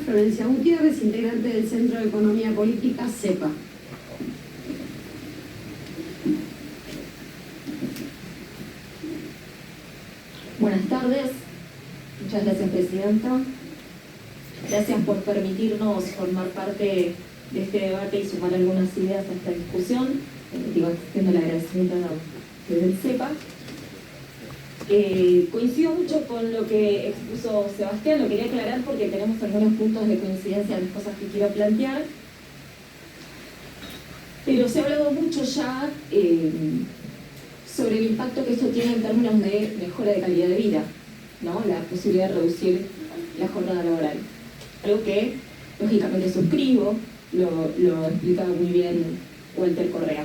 Florencia Gutiérrez, integrante del Centro de Economía Política, CEPA. Buenas tardes, muchas gracias, Presidenta. Gracias por permitirnos formar parte de este debate y sumar algunas ideas a esta discusión. Extiendo el agradecimiento desde el CEPA. Coincido mucho con lo que expuso Sebastián, lo quería aclarar porque tenemos algunos puntos de coincidencia en las cosas que quiero plantear. Pero se ha hablado mucho ya sobre el impacto que esto tiene en términos de mejora de calidad de vida, ¿no? La posibilidad de reducir la jornada laboral. Algo que, lógicamente, suscribo, lo explicaba muy bien Walter Correa.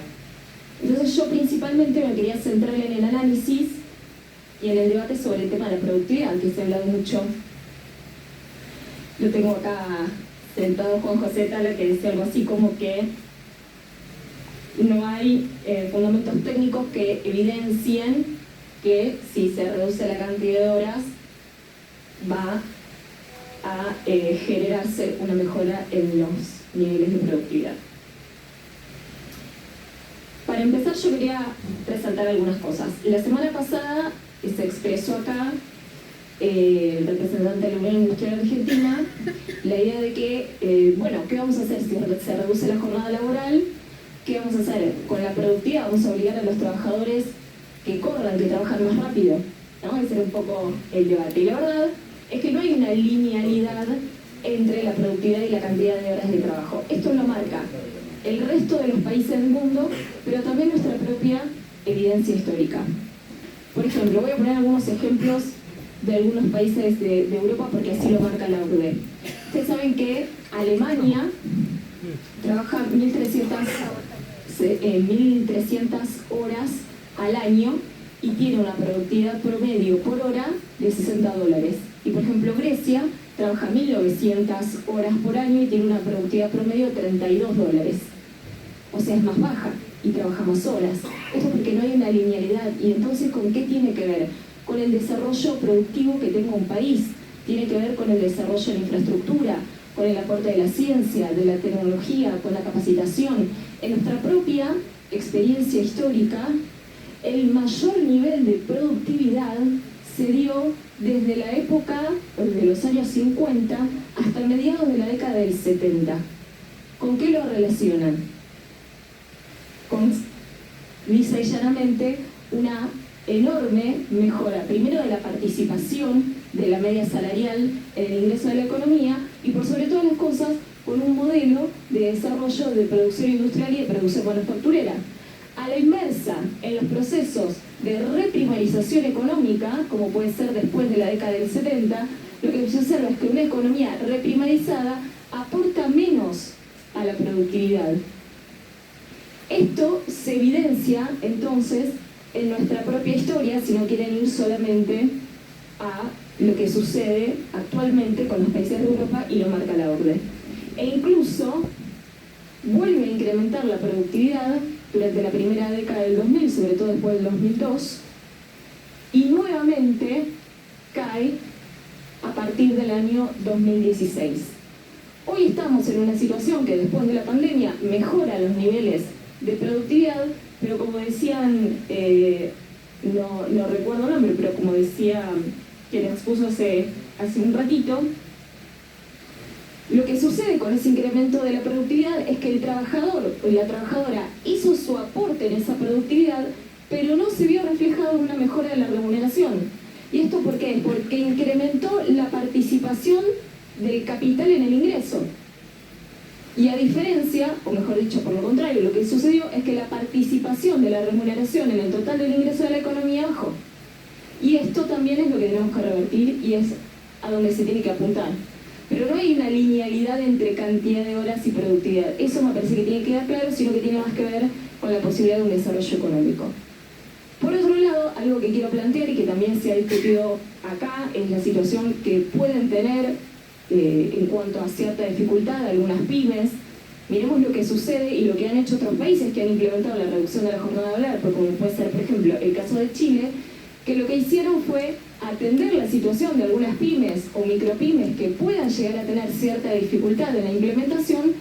Entonces yo principalmente me quería centrar en el análisis y en el debate sobre el tema de la productividad, que se ha hablado mucho. Lo tengo acá sentado Juan José Tala, que decía algo así como que no hay fundamentos técnicos que evidencien que si se reduce la cantidad de horas va a generarse una mejora en los niveles de productividad. Para empezar, yo quería resaltar algunas cosas. La semana pasada se expresó acá el representante de la Unión Industrial Argentina la idea de que, bueno, ¿qué vamos a hacer si se reduce la jornada laboral? ¿Qué vamos a hacer con la productividad? Vamos a obligar a los trabajadores que corran, que trabajan más rápido, ¿no? Ese era un poco el debate. Y la verdad es que no hay una linealidad entre la productividad y la cantidad de horas de trabajo. Esto lo marca el resto de los países del mundo, pero también nuestra propia evidencia histórica. Por ejemplo, voy a poner algunos ejemplos de algunos países de Europa porque así lo marca la OCDE. Ustedes saben que Alemania trabaja 1.300 horas al año y tiene una productividad promedio por hora de $60. Y por ejemplo, Grecia trabaja 1.900 horas por año y tiene una productividad promedio de $32. O sea, es más baja y trabaja más horas. Esto porque no hay una linealidad. ¿Y entonces con qué tiene que ver? Con el desarrollo productivo que tenga un país. Tiene que ver con el desarrollo de la infraestructura, con el aporte de la ciencia, de la tecnología, con la capacitación. En nuestra propia experiencia histórica, el mayor nivel de productividad se dio desde la época de los años 50 hasta mediados de la década del 70. ¿Con qué lo relacionan? Con, lisa y llanamente, una enorme mejora, primero de la participación de la media salarial en el ingreso de la economía y por sobre todas las cosas con un modelo de desarrollo de producción industrial y de producción manufacturera. A la inversa, en los procesos de reprimarización económica, como puede ser después de la década del 70, lo que se observa es que una economía reprimarizada aporta menos a la productividad. Esto se evidencia entonces en nuestra propia historia, si no quieren ir solamente a lo que sucede actualmente con los países de Europa y lo marca la OCDE. E incluso vuelve a incrementar la productividad durante la primera década del 2000, sobre todo después del 2002, y nuevamente cae a partir del año 2016. Hoy estamos en una situación que después de la pandemia mejora los niveles de productividad, pero como decían, no recuerdo el nombre, pero como decía quien expuso hace un ratito, lo que sucede con ese incremento de la productividad es que el trabajador o la trabajadora hizo su aporte en esa productividad, pero no se vio reflejado en una mejora de la remuneración. ¿Y esto por qué? Porque incrementó la participación del capital en el ingreso. Y a diferencia, o mejor dicho, por lo contrario, lo que sucedió es que la participación de la remuneración en el total del ingreso de la economía bajó. Y esto también es lo que tenemos que revertir y es a donde se tiene que apuntar. Pero no hay una linealidad entre cantidad de horas y productividad. Eso me parece que tiene que quedar claro, sino que tiene más que ver con la posibilidad de un desarrollo económico. Por otro lado, algo que quiero plantear y que también se ha discutido acá es la situación que pueden tener en cuanto a cierta dificultad algunas pymes. Miremos lo que sucede y lo que han hecho otros países que han implementado la reducción de la jornada laboral, porque como puede ser, por ejemplo, el caso de Chile, que lo que hicieron fue atender la situación de algunas pymes o micropymes que puedan llegar a tener cierta dificultad en la implementación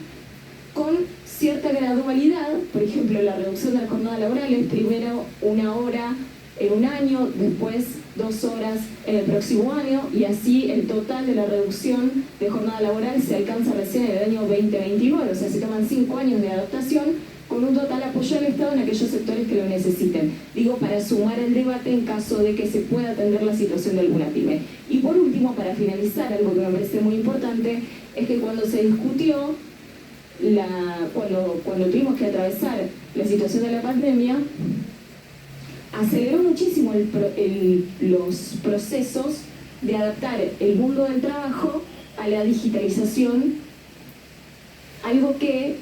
con cierta gradualidad. Por ejemplo, la reducción de la jornada laboral es primero 1 hora en un año, después 2 horas en el próximo año, y así el total de la reducción de jornada laboral se alcanza recién en el año 2029, o sea, se toman 5 años de adaptación con un total apoyo del Estado en aquellos sectores que lo necesiten. Digo, para sumar el debate en caso de que se pueda atender la situación de alguna pyme. Y por último, para finalizar, algo que me parece muy importante, es que cuando se discutió, cuando tuvimos que atravesar la situación de la pandemia, aceleró muchísimo los procesos de adaptar el mundo del trabajo a la digitalización, algo que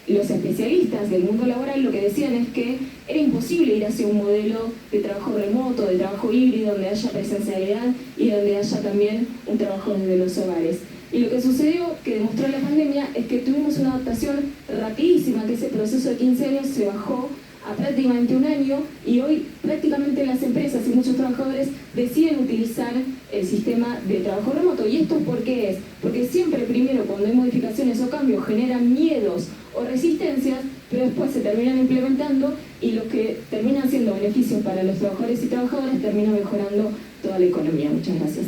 los especialistas del mundo laboral lo que decían es que era imposible ir hacia un modelo de trabajo remoto, de trabajo híbrido, donde haya presencialidad y donde haya también un trabajo desde los hogares. Y lo que sucedió, que demostró la pandemia, es que tuvimos una adaptación rapidísima, que ese proceso de 15 años se bajó a prácticamente 1 año, y hoy prácticamente las empresas y muchos trabajadores deciden utilizar el sistema de trabajo remoto. ¿Y esto por qué es? Porque siempre primero cuando hay modificaciones o cambios generan miedos o resistencias, pero después se terminan implementando y lo que terminan siendo beneficios para los trabajadores y trabajadoras termina mejorando toda la economía. Muchas gracias.